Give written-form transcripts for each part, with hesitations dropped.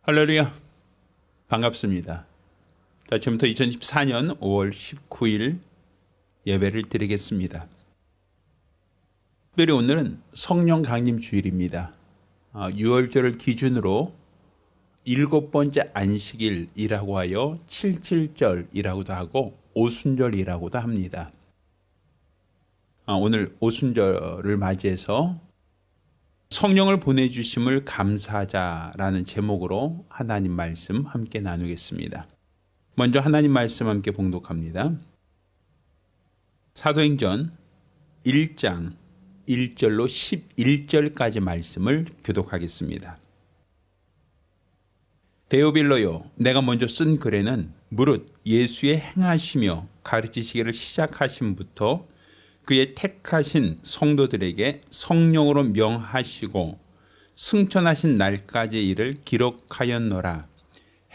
할렐루야, 반갑습니다. 자, 지금부터 2014년 5월 19일 예배를 드리겠습니다. 특별히 오늘은 성령 강림 주일입니다. 6월절을 기준으로 7번째 안식일이라고 하여 칠칠절이라고도 하고 오순절이라고도 합니다. 오늘 오순절을 맞이해서 성령을 보내주심을 감사하자라는 제목으로 하나님 말씀 함께 나누겠습니다. 먼저 하나님 말씀 함께 봉독합니다. 사도행전 1장 1절로 11절까지 말씀을 교독하겠습니다. 데오빌로요, 내가 먼저 쓴 글에는 무릇 예수의 행하시며 가르치시기를 시작하심부터 그의 택하신 성도들에게 성령으로 명하시고 승천하신 날까지 이를 기록하였노라.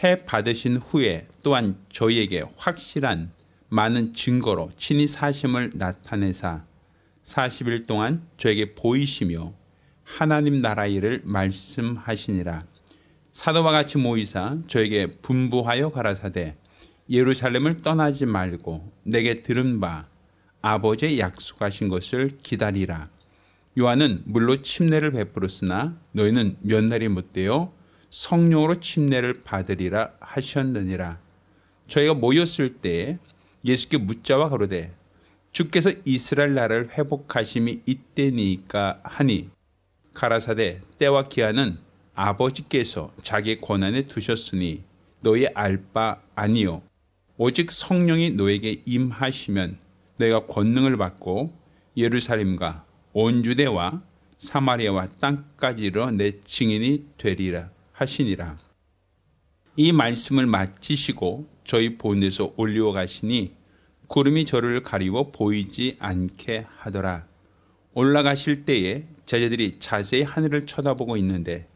해 받으신 후에 또한 저희에게 확실한 많은 증거로 친히 사심을 나타내사 40일 동안 저에게 보이시며 하나님 나라 일을 말씀하시니라. 사도와 같이 모이사 저에게 분부하여 가라사대 예루살렘을 떠나지 말고 내게 들은 바 아버지의 약속하신 것을 기다리라. 요한은 물로 침례를 베풀었으나 너희는 몇 날이 못되어 성령으로 침례를 받으리라 하셨느니라. 저희가 모였을 때에 예수께 묻자와 가로되 주께서 이스라엘 나라를 회복하심이 이때니까 하니 가라사대 때와 기한은 아버지께서 자기 권한에 두셨으니 너희 알 바 아니요 오직 성령이 너에게 임하시면 너희가 권능을 받고 예루살렘과 온 유대와 사마리아와 땅까지 이르러 내 증인이 되리라 하시니라. 이 말씀을 마치시고 저희 본에서 올리워 가시니 구름이 저를 가리워 보이지 않게 하더라. 올라가실 때에 제자들이 자세히 하늘을 쳐다보고 있는데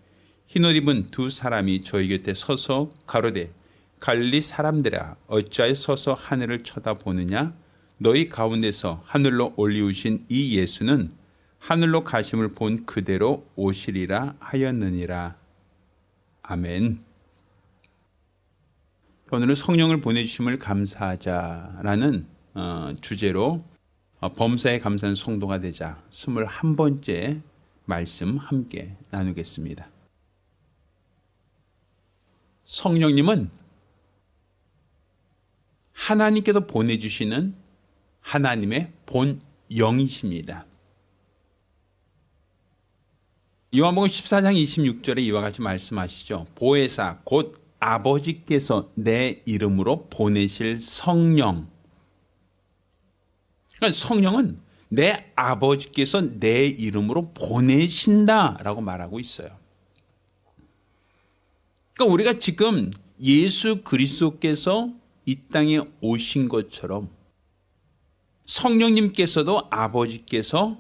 흰옷 입은 두 사람이 저희 곁에 서서 가로되 갈릴리 사람들아 어찌하여 서서 하늘을 쳐다보느냐. 너희 가운데서 하늘로 올리우신 이 예수는 하늘로 가심을 본 그대로 오시리라 하였느니라. 아멘. 오늘은 성령을 보내주심을 감사하자라는 주제로 범사에 감사하는 성도가 되자 21번째 말씀 함께 나누겠습니다. 성령님은 하나님께서 보내주시는 하나님의 본 영이십니다. 요한복음 14장 26절에 이와 같이 말씀하시죠. 보혜사 곧 아버지께서 내 이름으로 보내실 성령. 그러니까 성령은 내 아버지께서 내 이름으로 보내신다라고 말하고 있어요. 그러니까 우리가 지금 예수 그리스도께서 이 땅에 오신 것처럼 성령님께서도 아버지께서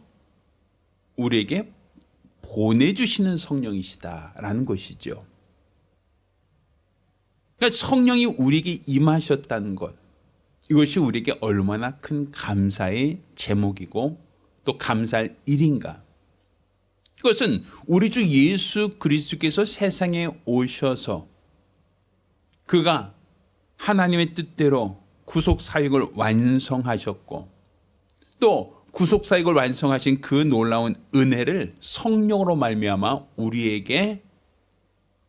우리에게 보내주시는 성령이시다라는 것이죠. 그러니까 성령이 우리에게 임하셨다는 것, 이것이 우리에게 얼마나 큰 감사의 제목이고 또 감사할 일인가. 그것은 우리 주 예수 그리스도께서 세상에 오셔서 그가 하나님의 뜻대로 구속 사역을 완성하셨고 또 구속 사역을 완성하신 그 놀라운 은혜를 성령으로 말미암아 우리에게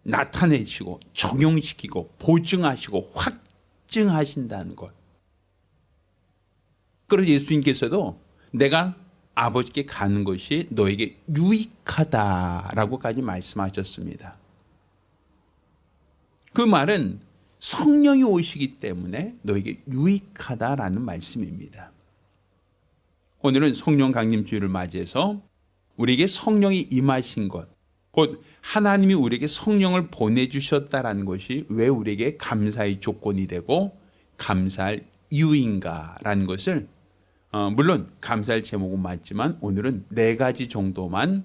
나타내시고 적용시키고 보증하시고 확증하신다는 것. 그래서 예수님께서도 내가 아버지께 가는 것이 너에게 유익하다라고까지 말씀하셨습니다. 그 말은 성령이 오시기 때문에 너에게 유익하다라는 말씀입니다. 오늘은 성령 강림 주일을 맞이해서 우리에게 성령이 임하신 것, 곧 하나님이 우리에게 성령을 보내주셨다라는 것이 왜 우리에게 감사의 조건이 되고 감사할 이유인가라는 것을 물론 감사할 제목은 맞지만 오늘은 4가지 정도만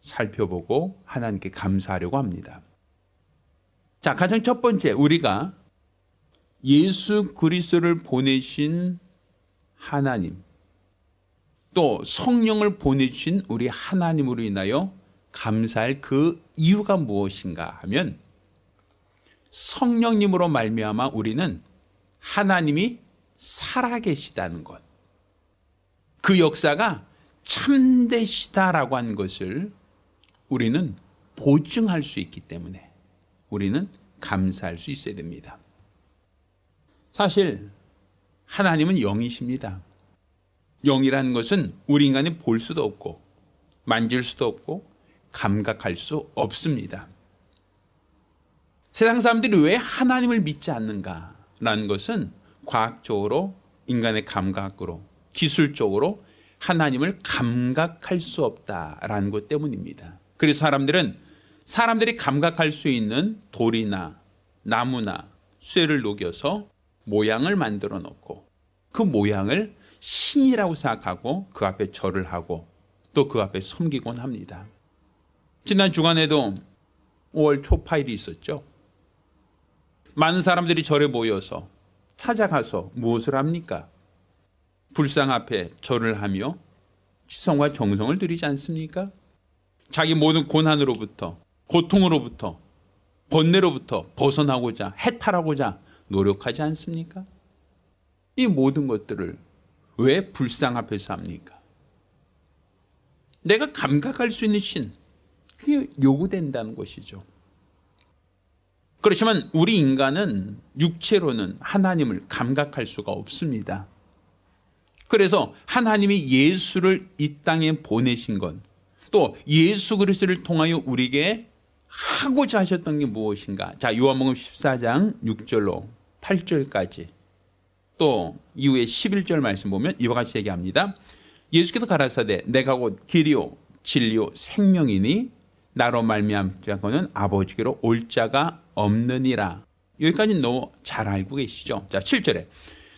살펴보고 하나님께 감사하려고 합니다. 자, 가장 첫 번째, 우리가 예수 그리스도를 보내신 하나님, 또 성령을 보내주신 우리 하나님으로 인하여 감사할 그 이유가 무엇인가 하면 성령님으로 말미암아 우리는 하나님이 살아계시다는 것, 그 역사가 참되시다라고 하는 것을 우리는 보증할 수 있기 때문에 우리는 감사할 수 있어야 됩니다. 사실 하나님은 영이십니다. 영이라는 것은 우리 인간이 볼 수도 없고 만질 수도 없고 감각할 수 없습니다. 세상 사람들이 왜 하나님을 믿지 않는가라는 것은 과학적으로, 인간의 감각으로, 기술적으로 하나님을 감각할 수 없다라는 것 때문입니다. 그래서 사람들이 감각할 수 있는 돌이나 나무나 쇠를 녹여서 모양을 만들어 놓고 그 모양을 신이라고 생각하고 그 앞에 절을 하고 또 그 앞에 섬기곤 합니다. 지난 주간에도 5월 초파일이 있었죠. 많은 사람들이 절에 모여서 찾아가서 무엇을 합니까? 불상 앞에 절을 하며 지성과 정성을 드리지 않습니까? 자기 모든 고난으로부터, 고통으로부터, 번뇌로부터 벗어나고자, 해탈하고자 노력하지 않습니까? 이 모든 것들을 왜 불상 앞에서 합니까? 내가 감각할 수 있는 신, 그게 요구된다는 것이죠. 그렇지만 우리 인간은 육체로는 하나님을 감각할 수가 없습니다. 그래서 하나님이 예수를 이 땅에 보내신 것, 또 예수 그리스도를 통하여 우리에게 하고자 하셨던 게 무엇인가? 자, 요한복음 14장 6절로 8절까지 또 이후에 11절 말씀 보면 이와 같이 얘기합니다. 예수께서 가라사대 내가 곧 길이요 진리요 생명이니 나로 말미암지 않고는 아버지께로 올 자가 없느니라. 여기까지는 너무 잘 알고 계시죠? 자, 7절에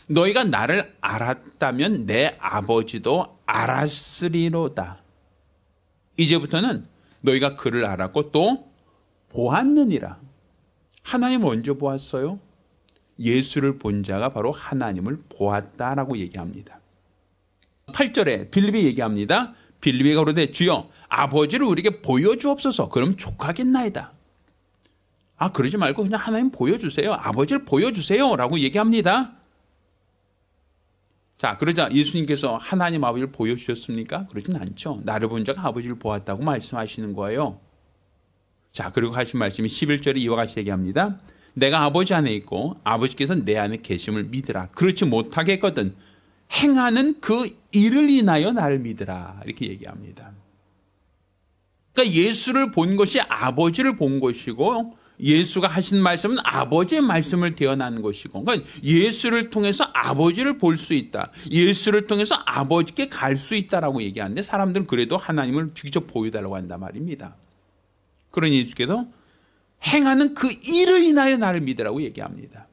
너희가 나를 알았다면 내 아버지도 알았으리로다. 이제부터는 너희가 그를 알았고 또 보았느니라. 하나님 언제 보았어요? 예수를 본 자가 바로 하나님을 보았다라고 얘기합니다. 8절에 빌립이 얘기합니다. 빌립이가 그러되 주여 아버지를 우리에게 보여주옵소서. 그럼 족하겠나이다. 그러지 말고 그냥 하나님 보여주세요. 아버지를 보여주세요 라고 얘기합니다. 자, 그러자 예수님께서 하나님 아버지를 보여주셨습니까? 그러진 않죠. 나를 본 자가 아버지를 보았다고 말씀하시는 거예요. 자, 그리고 하신 말씀이 11절에 이와 같이 얘기합니다. 내가 아버지 안에 있고 아버지께서 내 안에 계심을 믿으라. 그렇지 못하겠거든 행하는 그 일을 인하여 나를 믿으라. 이렇게 얘기합니다. 그러니까 예수를 본 것이 아버지를 본 것이고 예수가 하신 말씀은 아버지의 말씀을 대언하는 것이고, 그러니까 예수를 통해서 아버지를 볼 수 있다. 예수를 통해서 아버지께 갈 수 있다라고 얘기하는데 사람들은 그래도 하나님을 직접 보여달라고 한단 말입니다. 그러니 예수께서 행하는 그 일을 인하여 나를 믿으라고 얘기합니다.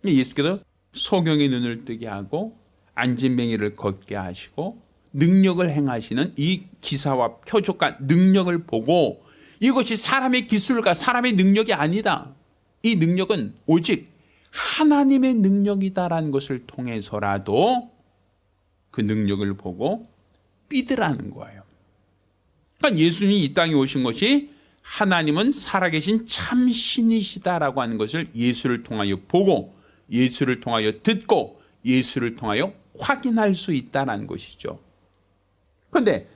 예수께서 소경의 눈을 뜨게 하고 안진뱅이를 걷게 하시고 능력을 행하시는 이 기사와 표적과 능력을 보고 이것이 사람의 기술과 사람의 능력이 아니다. 이 능력은 오직 하나님의 능력이다라는 것을 통해서라도 그 능력을 보고 믿으라는 거예요. 그러니까 예수님이 이 땅에 오신 것이 하나님은 살아계신 참신이시다라고 하는 것을 예수를 통하여 보고 예수를 통하여 듣고 예수를 통하여 확인할 수 있다는 것이죠. 그런데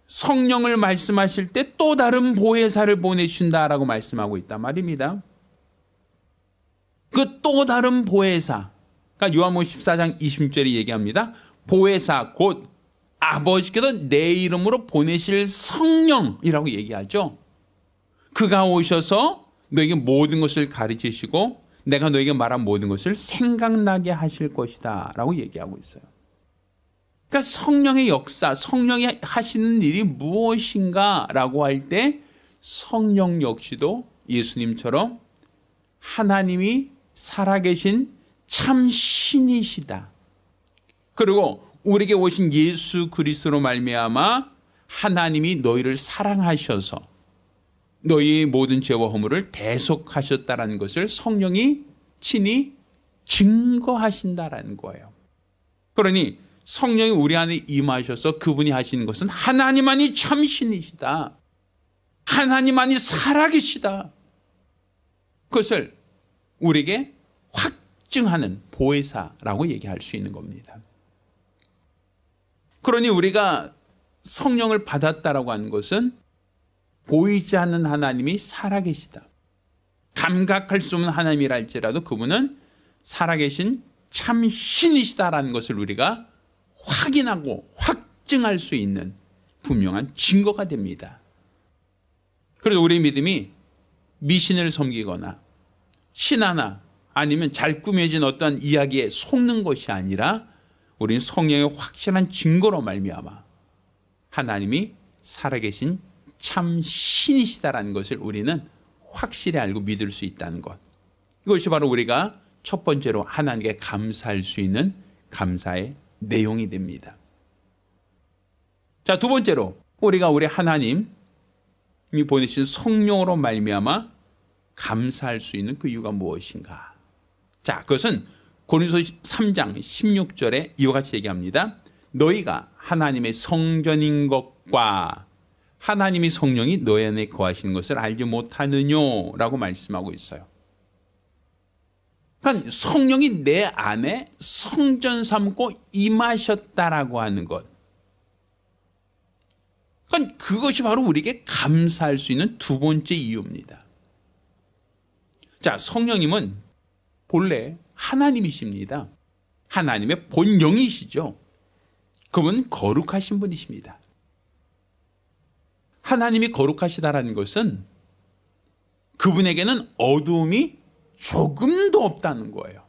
성령을 말씀하실 때 또 다른 보혜사를 보내준다라고 말씀하고 있단 말입니다. 그 또 다른 보혜사, 그러니까 요한복음 14장 20절에 얘기합니다. 보혜사 곧 아버지께서 내 이름으로 보내실 성령이라고 얘기하죠. 그가 오셔서 너에게 모든 것을 가르치시고 내가 너에게 말한 모든 것을 생각나게 하실 것이다 라고 얘기하고 있어요. 그러니까 성령의 역사, 성령이 하시는 일이 무엇인가 라고 할 때 성령 역시도 예수님처럼 하나님이 살아계신 참 신이시다. 그리고 우리에게 오신 예수 그리스도로 말미암아 하나님이 너희를 사랑하셔서 너희의 모든 죄와 허물을 대속하셨다는 것을 성령이 친히 증거하신다라는 거예요. 그러니 성령이 우리 안에 임하셔서 그분이 하시는 것은 하나님만이 참신이시다. 하나님만이 살아계시다. 그것을 우리에게 확증하는 보혜사라고 얘기할 수 있는 겁니다. 그러니 우리가 성령을 받았다라고 하는 것은 보이지 않는 하나님이 살아계시다, 감각할 수 없는 하나님이라 할지라도 그분은 살아계신 참 신이시다라는 것을 우리가 확인하고 확증할 수 있는 분명한 증거가 됩니다. 그래서 우리의 믿음이 미신을 섬기거나 신하나 아니면 잘 꾸며진 어떤 이야기에 속는 것이 아니라 우리는 성령의 확실한 증거로 말미암아 하나님이 살아계신 참 신이시다라는 것을 우리는 확실히 알고 믿을 수 있다는 것. 이것이 바로 우리가 첫 번째로 하나님께 감사할 수 있는 감사의 내용이 됩니다. 자, 두 번째로 우리가 우리 하나님이 보내신 성령으로 말미암아 감사할 수 있는 그 이유가 무엇인가? 자, 그것은 고린도서 3장 16절에 이와 같이 얘기합니다. 너희가 하나님의 성전인 것과 하나님의 성령이 너희 안에 거하시는 것을 알지 못하느냐라고 말씀하고 있어요. 그러니까 성령이 내 안에 성전 삼고 임하셨다라고 하는 것. 그러니까 그것이 바로 우리에게 감사할 수 있는 두 번째 이유입니다. 자, 성령님은 본래 하나님이십니다. 하나님의 본영이시죠. 그분은 거룩하신 분이십니다. 하나님이 거룩하시다라는 것은 그분에게는 어두움이 조금도 없다는 거예요.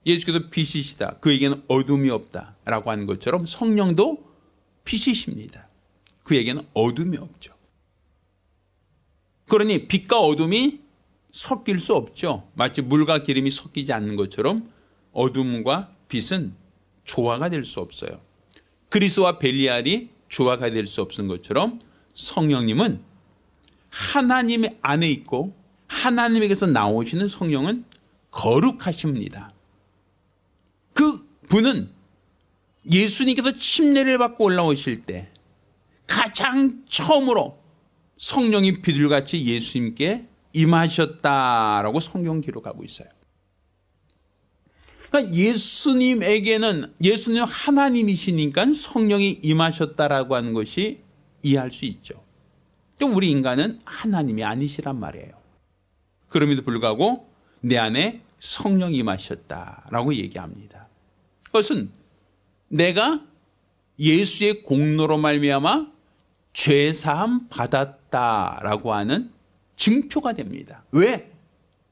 예수께서 빛이시다, 그에게는 어둠이 없다라고 하는 것처럼 성령도 빛이십니다. 그에게는 어둠이 없죠. 그러니 빛과 어둠이 섞일 수 없죠. 마치 물과 기름이 섞이지 않는 것처럼 어둠과 빛은 조화가 될 수 없어요. 그리스와 벨리알이 조화가 될 수 없는 것처럼 성령님은 하나님 안에 있고 하나님에게서 나오시는 성령은 거룩하십니다. 그 분은 예수님께서 침례를 받고 올라오실 때 가장 처음으로 성령이 비둘같이 예수님께 임하셨다라고 성경 기록하고 있어요. 그러니까 예수님에게는 예수님 하나님이시니까 성령이 임하셨다라고 하는 것이 이해할 수 있죠. 우리 인간은 하나님이 아니시란 말이에요. 그럼에도 불구하고 내 안에 성령이 임하셨다라고 얘기합니다. 그것은 내가 예수의 공로로 말미암아 죄사함 받았다라고 하는 증표가 됩니다. 왜?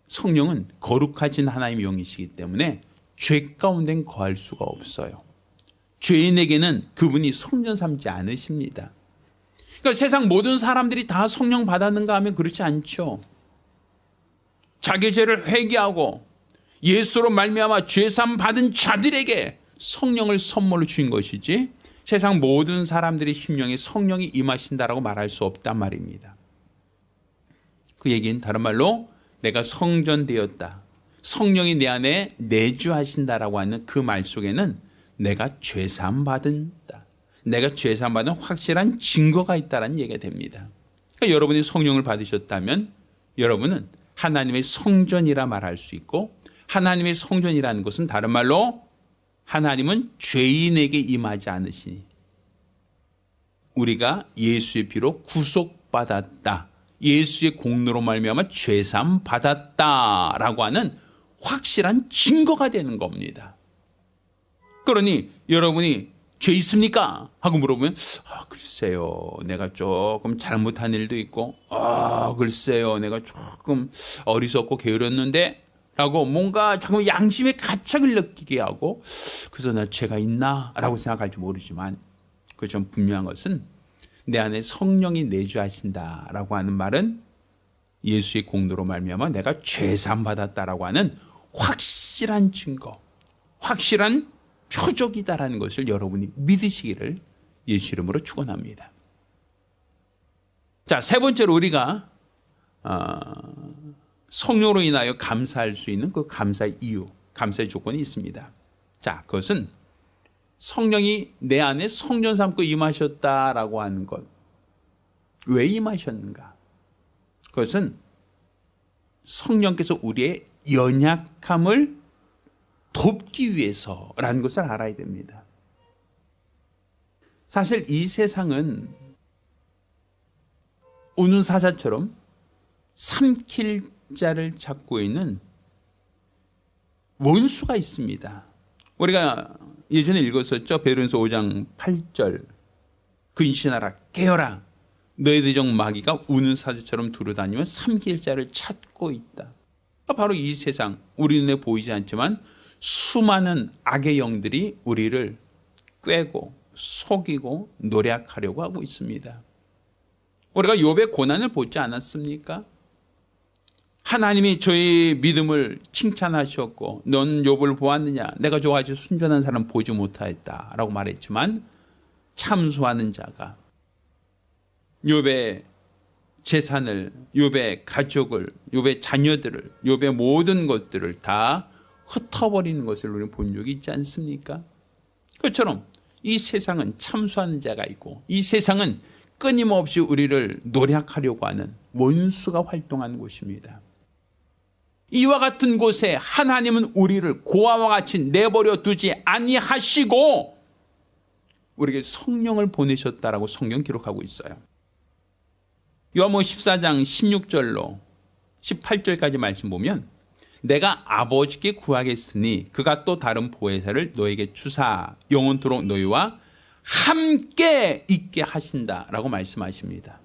성령은 거룩하신 하나님의 영이시기 때문에 죄 가운데는 거할 수가 없어요. 죄인에게는 그분이 성전 삼지 않으십니다. 그러니까 세상 모든 사람들이 다 성령 받았는가 하면 그렇지 않죠. 자기 죄를 회개하고 예수로 말미암아 죄사함 받은 자들에게 성령을 선물로 주신 것이지 세상 모든 사람들의 심령에 성령이 임하신다라고 말할 수 없단 말입니다. 그 얘기는 다른 말로 내가 성전되었다, 성령이 내 안에 내주하신다라고 하는 그 말 속에는 내가 죄사함 받은다, 내가 죄사함 받은 확실한 증거가 있다는 얘기가 됩니다. 그러니까 여러분이 성령을 받으셨다면 여러분은 하나님의 성전이라 말할 수 있고, 하나님의 성전이라는 것은 다른 말로 하나님은 죄인에게 임하지 않으시니 우리가 예수의 피로 구속받았다, 예수의 공로로 말미암아 죄사함 받았다라고 하는 확실한 증거가 되는 겁니다. 그러니 여러분이 죄 있습니까? 하고 물어보면 글쎄요, 내가 조금 잘못한 일도 있고, 글쎄요, 내가 조금 어리석고 게으렀는데 라고 뭔가 자꾸 양심의 가책을 느끼게 하고, 그래서 나 죄가 있나? 라고 생각할지 모르지만 그 좀 분명한 것은 내 안에 성령이 내주하신다라고 하는 말은 예수의 공로로 말미암아 내가 죄사함 받았다라고 하는 확실한 증거, 확실한 표적이다라는 것을 여러분이 믿으시기를 예수 이름으로 축원합니다. 자, 세 번째로 우리가 성령으로 인하여 감사할 수 있는 그 감사의 이유, 감사의 조건이 있습니다. 자, 그것은 성령이 내 안에 성전 삼고 임하셨다라고 하는 것. 왜 임하셨는가? 그것은 성령께서 우리의 연약함을 돕기 위해서라는 것을 알아야 됩니다. 사실 이 세상은 우는 사자처럼 삼킬 자를 찾고 있는 원수가 있습니다. 우리가 예전에 읽었었죠. 베드로전서 5장 8절. 근신하라 깨어라 너희 대적 마귀가 우는 사자처럼 두루다니며 삼킬 자를 찾고 있다. 바로 이 세상 우리 눈에 보이지 않지만 수많은 악의 영들이 우리를 꾀고 속이고 노략하려고 하고 있습니다. 우리가 욥의 고난을 보지 않았습니까? 하나님이 저희 믿음을 칭찬하셨고 넌 욥을 보았느냐 내가 저같이 순전한 사람 보지 못하였다라고 말했지만 참소하는 자가 욥의 재산을, 욥의 가족을, 욥의 자녀들을, 욥의 모든 것들을 다 흩어버리는 것을 우리는 본 적이 있지 않습니까? 그것처럼 이 세상은 참소하는 자가 있고 이 세상은 끊임없이 우리를 노략하려고 하는 원수가 활동하는 곳입니다. 이와 같은 곳에 하나님은 우리를 고아와 같이 내버려 두지 아니하시고 우리에게 성령을 보내셨다라고 성경 기록하고 있어요. 요한복음 14장 16절로 18절까지 말씀 보면 내가 아버지께 구하겠으니 그가 또 다른 보혜사를 너에게 주사 영원토록 너희와 함께 있게 하신다라고 말씀하십니다.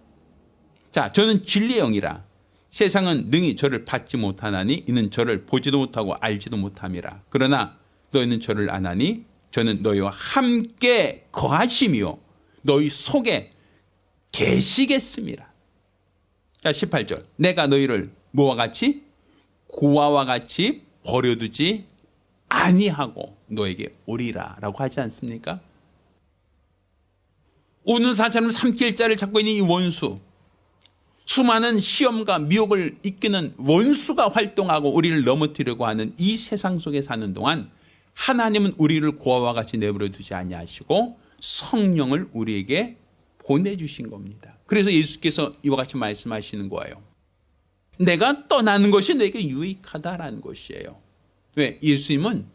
자, 저는 진리의 영이라 세상은 능히 저를 받지 못하나니 이는 저를 보지도 못하고 알지도 못함이라. 그러나 너희는 저를 아나니 저는 너희와 함께 거하시며 너희 속에 계시겠습니다. 자, 18절. 내가 너희를 뭐와 같이? 고아와 같이 버려두지 아니하고 너에게 오리라 라고 하지 않습니까? 우는 사자처럼 삼킬 자를 찾고 있는 이 원수, 수많은 시험과 미혹을 이끄는 원수가 활동하고 우리를 넘어뜨리려고 하는 이 세상 속에 사는 동안 하나님은 우리를 고아와 같이 내버려 두지 아니하시고 성령을 우리에게 보내주신 겁니다. 그래서 예수께서 이와 같이 말씀하시는 거예요. 내가 떠나는 것이 내게 유익하다라는 것이에요. 왜? 예수님은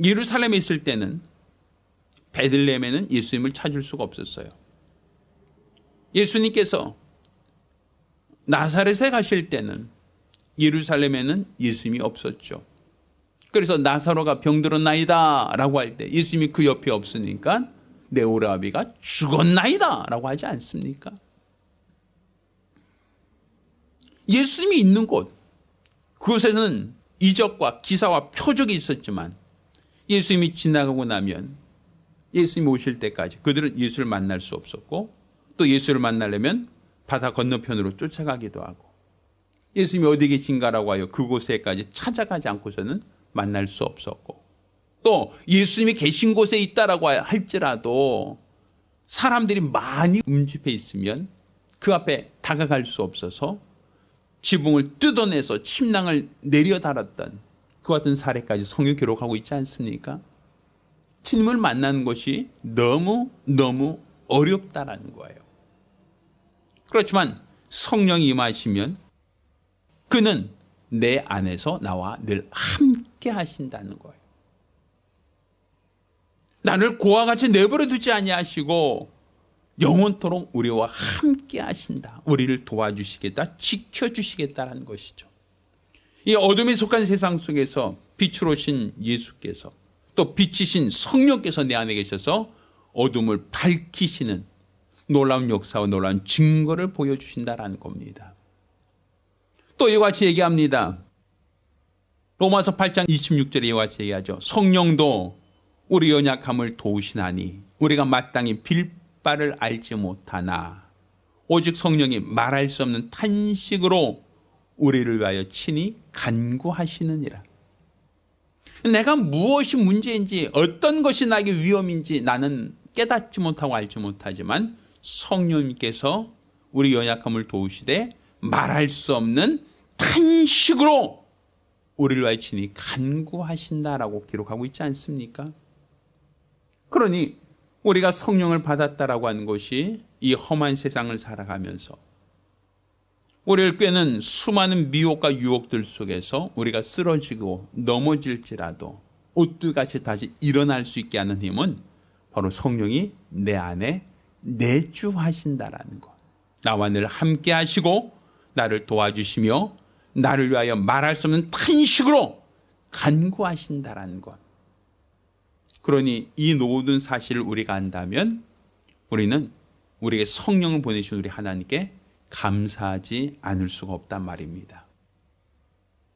예루살렘에 있을 때는 베들레헴에는 예수님을 찾을 수가 없었어요. 예수님께서 나사렛에 가실 때는 예루살렘에는 예수님이 없었죠. 그래서 나사로가 병들었나이다 라고 할 때 예수님이 그 옆에 없으니까 내 오라비가 죽었나이다 라고 하지 않습니까? 예수님이 있는 곳, 그곳에는 이적과 기사와 표적이 있었지만 예수님이 지나가고 나면 예수님이 오실 때까지 그들은 예수를 만날 수 없었고 또 예수를 만나려면 바다 건너편으로 쫓아가기도 하고 예수님이 어디 계신가라고 하여 그곳에까지 찾아가지 않고서는 만날 수 없었고 또 예수님이 계신 곳에 있다라고 할지라도 사람들이 많이 움집해 있으면 그 앞에 다가갈 수 없어서 지붕을 뜯어내서 침낭을 내려달았던 그 같은 사례까지 성경 기록하고 있지 않습니까? 주님을 만나는 것이 너무 어렵다라는 거예요. 그렇지만 성령이 임하시면 그는 내 안에서 나와 늘 함께 하신다는 거예요. 나를 고아와 같이 내버려 두지 아니하시고 영원토록 우리와 함께 하신다. 우리를 도와주시겠다. 지켜주시겠다라는 것이죠. 이 어둠에 속한 세상 속에서 빛으로 오신 예수께서 또 빛이신 성령께서 내 안에 계셔서 어둠을 밝히시는 놀라운 역사와 놀라운 증거를 보여주신다라는 겁니다. 또 이와 같이 얘기합니다. 로마서 8장 26절에 이와 같이 얘기하죠. 성령도 우리 연약함을 도우시나니 우리가 마땅히 빌 바를 알지 못하나 오직 성령이 말할 수 없는 탄식으로 우리를 위하여 친히 간구하시느니라. 내가 무엇이 문제인지 어떤 것이 나에게 위험인지 나는 깨닫지 못하고 알지 못하지만 성령님께서 우리 연약함을 도우시되 말할 수 없는 탄식으로 우리를 위하여 친히 간구하신다라고 기록하고 있지 않습니까? 그러니 우리가 성령을 받았다라고 하는 것이 이 험한 세상을 살아가면서 우리를 꾀는 수많은 미혹과 유혹들 속에서 우리가 쓰러지고 넘어질지라도 옷들같이 다시 일어날 수 있게 하는 힘은 바로 성령이 내 안에 내주하신다라는 것. 나와 늘 함께 하시고 나를 도와주시며 나를 위하여 말할 수 없는 탄식으로 간구하신다라는 것. 그러니 이 모든 사실을 우리가 안다면 우리는 우리에게 성령을 보내신 우리 하나님께 감사하지 않을 수가 없단 말입니다.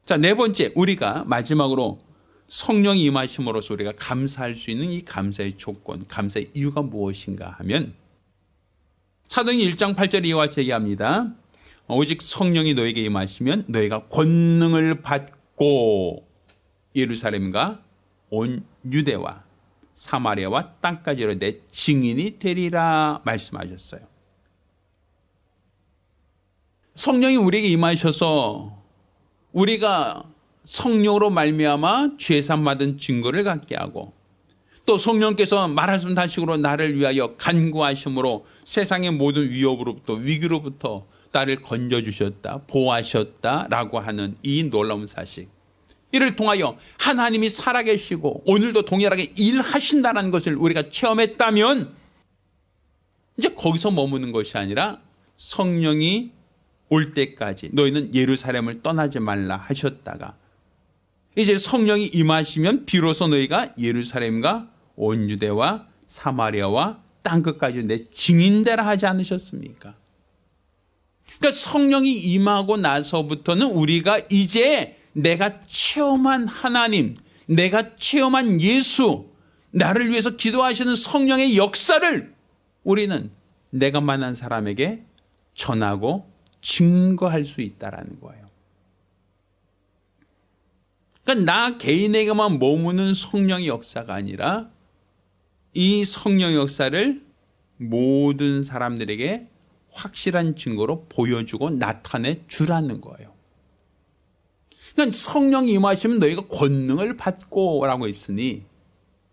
자, 네 번째, 우리가 마지막으로 성령이 임하심으로써 우리가 감사할 수 있는 이 감사의 조건, 감사의 이유가 무엇인가 하면 사도행전 1장 8절에 이와 같이 얘기합니다. 오직 성령이 너에게 임하시면 너희가 권능을 받고 예루살렘과 온 유대와 사마리아와 땅까지로 내 증인이 되리라 말씀하셨어요. 성령이 우리에게 임하셔서 우리가 성령으로 말미암아 죄산 받은 증거를 갖게 하고 또 성령께서 말할 수 없는 탄식으로 나를 위하여 간구하심으로 세상의 모든 위협으로부터 위기로부터 나를 건져주셨다, 보호하셨다라고 하는 이 놀라운 사실. 이를 통하여 하나님이 살아계시고 오늘도 동일하게 일하신다는 것을 우리가 체험했다면 이제 거기서 머무는 것이 아니라 성령이 올 때까지 너희는 예루살렘을 떠나지 말라 하셨다가 이제 성령이 임하시면 비로소 너희가 예루살렘과 온 유대와 사마리아와 땅끝까지 내 증인되라 하지 않으셨습니까? 그러니까 성령이 임하고 나서부터는 우리가 이제 내가 체험한 하나님, 내가 체험한 예수, 나를 위해서 기도하시는 성령의 역사를 우리는 내가 만난 사람에게 전하고 증거할 수 있다는 거예요. 그러니까 나 개인에게만 머무는 성령의 역사가 아니라 이 성령의 역사를 모든 사람들에게 확실한 증거로 보여주고 나타내 주라는 거예요. 그러니까 성령이 임하시면 너희가 권능을 받고 라고 했으니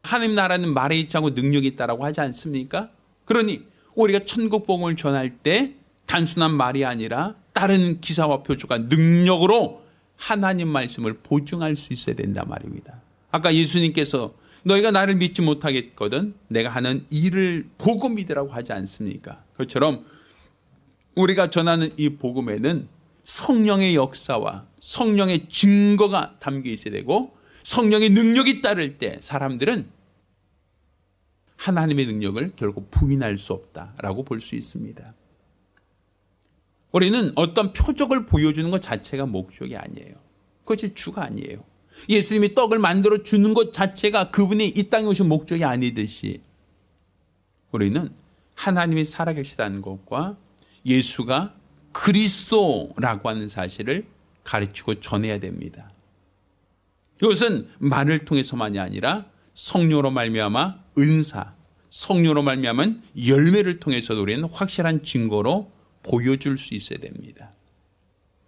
하나님 나라는 말에 있지 않고 능력이 있다라고 하지 않습니까? 그러니 우리가 천국 복음을 전할 때 단순한 말이 아니라 다른 기사와 표적과 능력으로 하나님 말씀을 보증할 수 있어야 된단 말입니다. 아까 예수님께서 너희가 나를 믿지 못하겠거든 내가 하는 일을 보고 믿으라고 하지 않습니까? 그것처럼 우리가 전하는 이 복음에는 성령의 역사와 성령의 증거가 담겨 있어야 되고 성령의 능력이 따를 때 사람들은 하나님의 능력을 결국 부인할 수 없다라고 볼 수 있습니다. 우리는 어떤 표적을 보여주는 것 자체가 목적이 아니에요. 그것이 주가 아니에요. 예수님이 떡을 만들어 주는 것 자체가 그분이 이 땅에 오신 목적이 아니듯이 우리는 하나님이 살아계시다는 것과 예수가 그리스도라고 하는 사실을 가르치고 전해야 됩니다. 이것은 말을 통해서만이 아니라 성령으로 말미암아 은사, 성령으로 말미암은 열매를 통해서도 우리는 확실한 증거로 보여줄 수 있어야 됩니다.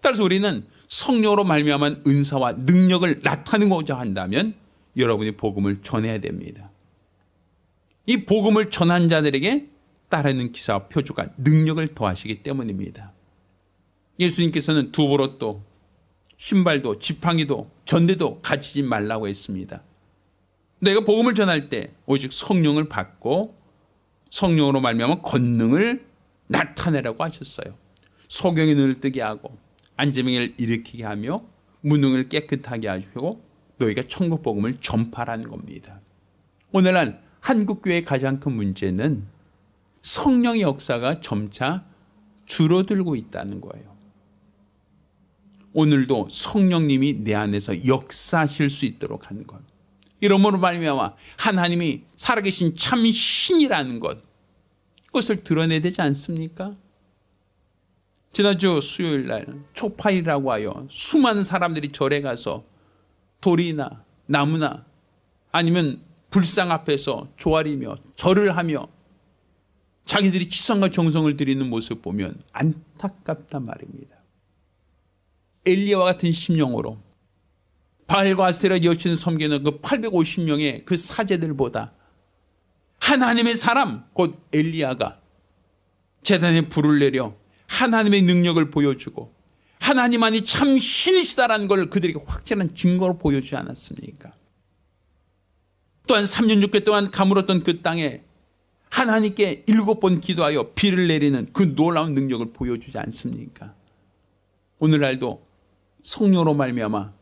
따라서 우리는 성령으로 말미암은 은사와 능력을 나타내고자 한다면 여러분이 복음을 전해야 됩니다. 이 복음을 전한 자들에게 따르는 기사와 표적과 능력을 더하시기 때문입니다. 예수님께서는 두보롯도 신발도 지팡이도 전대도 가지지 말라고 했습니다. 내가 복음을 전할 때 오직 성령을 받고 성령으로 말미암아 권능을 나타내라고 하셨어요. 소경의 눈을 뜨게 하고 안재명을 일으키게 하며 무능을 깨끗하게 하시고 너희가 천국 복음을 전파라는 겁니다. 오늘날 한국교회의 가장 큰 문제는 성령의 역사가 점차 줄어들고 있다는 거예요. 오늘도 성령님이 내 안에서 역사하실 수 있도록 하는 것. 이러므로 말미암아 하나님이 살아계신 참 신이라는 것, 그것을 드러내야 되지 않습니까? 지난주 수요일 날 초파일이라고 하여 수많은 사람들이 절에 가서 돌이나 나무나 아니면 불상 앞에서 조아리며 절을 하며 자기들이 치성과 정성을 드리는 모습 보면 안타깝단 말입니다. 엘리야와 같은 심령으로 바알과 아스테라 여신을 섬기는 그 850명의 그 사제들보다 하나님의 사람 곧 엘리야가 제단에 불을 내려 하나님의 능력을 보여주고 하나님만이 참 신이시다라는 걸 그들에게 확실한 증거로 보여주지 않았습니까? 또한 3년 6개월 동안 가물었던 그 땅에 하나님께 7번 기도하여 비를 내리는 그 놀라운 능력을 보여주지 않습니까? 오늘날도 성령으로 말미암아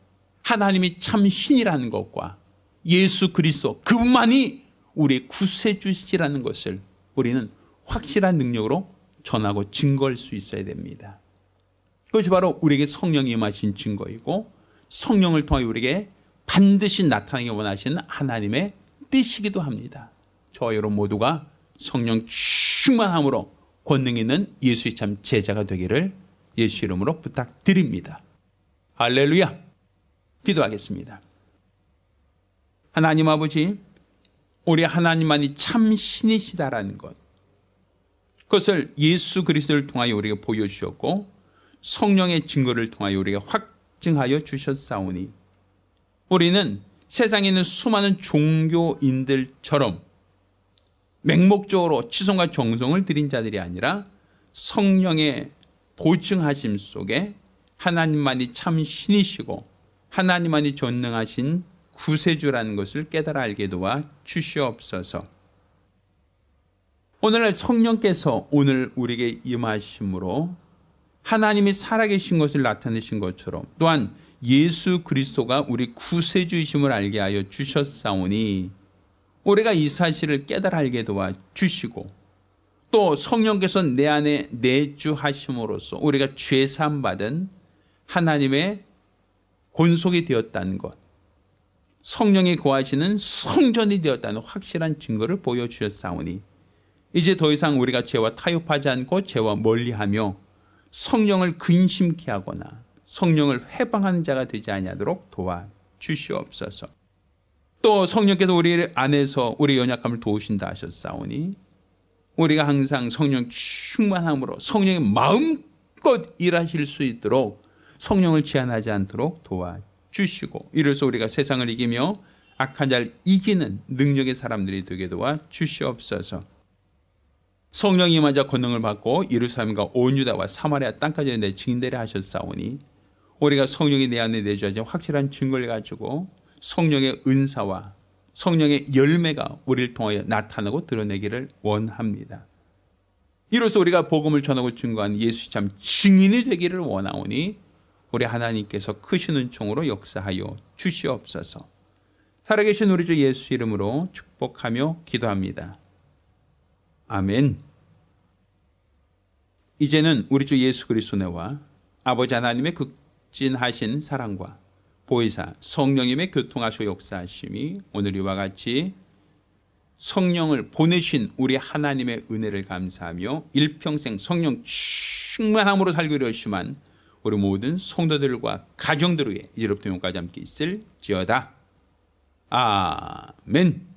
하나님이 참 신이라는 것과 예수 그리스도 그분만이 우리의 구세주시라는 것을 우리는 확실한 능력으로 전하고 증거할 수 있어야 됩니다. 그것이 바로 우리에게 성령이 임하신 증거이고 성령을 통해 우리에게 반드시 나타나기 원하시는 하나님의 뜻이기도 합니다. 저와 여러분 모두가 성령 충만함으로 권능 있는 예수의 참 제자가 되기를 예수 이름으로 부탁드립니다. 할렐루야. 기도하겠습니다. 하나님 아버지, 우리 하나님만이 참 신이시다라는 것, 그것을 예수 그리스도를 통하여 우리에게 보여주셨고 성령의 증거를 통하여 우리에게 확증하여 주셨사오니 우리는 세상에 있는 수많은 종교인들처럼 맹목적으로 치성과 정성을 들인 자들이 아니라 성령의 보증하심 속에 하나님만이 참 신이시고 하나님만이 전능하신 구세주라는 것을 깨달아 알게 도와 주시옵소서. 오늘날 성령께서 오늘 우리에게 임하심으로 하나님이 살아계신 것을 나타내신 것처럼 또한 예수 그리스도가 우리 구세주이심을 알게 하여 주셨사오니 우리가 이 사실을 깨달아 알게 도와 주시고 또 성령께서 내 안에 내주하심으로써 우리가 죄사함 받은 하나님의 권속이 되었다는 것, 성령이 거하시는 성전이 되었다는 확실한 증거를 보여주셨사오니 이제 더 이상 우리가 죄와 타협하지 않고 죄와 멀리하며 성령을 근심케 하거나 성령을 회방하는 자가 되지 아니하도록 도와주시옵소서. 또 성령께서 우리 안에서 우리 연약함을 도우신다 하셨사오니 우리가 항상 성령 충만함으로 성령의 마음껏 일하실 수 있도록 성령을 제한하지 않도록 도와주시고 이로써 우리가 세상을 이기며 악한 자를 이기는 능력의 사람들이 되게 도와주시옵소서. 성령이 임한 자 권능을 받고 예루살렘과 온 유다와 사마리아 땅까지 내 증인되려 하셨사오니 우리가 성령이 내 안에 내주하신 확실한 증거를 가지고 성령의 은사와 성령의 열매가 우리를 통하여 나타나고 드러내기를 원합니다. 이로써 우리가 복음을 전하고 증거한 예수 참 증인이 되기를 원하오니 우리 하나님께서 크신 은총으로 역사하여 주시옵소서. 살아계신 우리 주 예수 이름으로 축복하며 기도합니다. 아멘. 이제는 우리 주 예수 그리스도와 아버지 하나님의 극진하신 사랑과 보혜사 성령님의 교통하시고 역사하심이 오늘 이와 같이 성령을 보내신 우리 하나님의 은혜를 감사하며 일평생 성령 충만함으로 살기로 열심한 우리 모든 성도들과 가정들 위해 이제부터 영까지 함께 있을지어다. 아멘.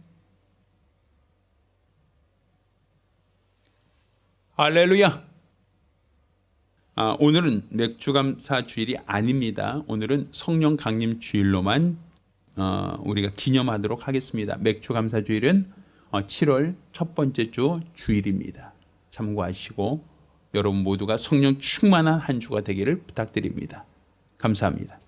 할렐루야. 오늘은 맥주감사 주일이 아닙니다. 오늘은 성령 강림 주일로만 우리가 기념하도록 하겠습니다. 맥주감사 주일은 7월 첫 번째 주 주일입니다. 참고하시고 여러분 모두가 성령 충만한 한 주가 되기를 부탁드립니다. 감사합니다.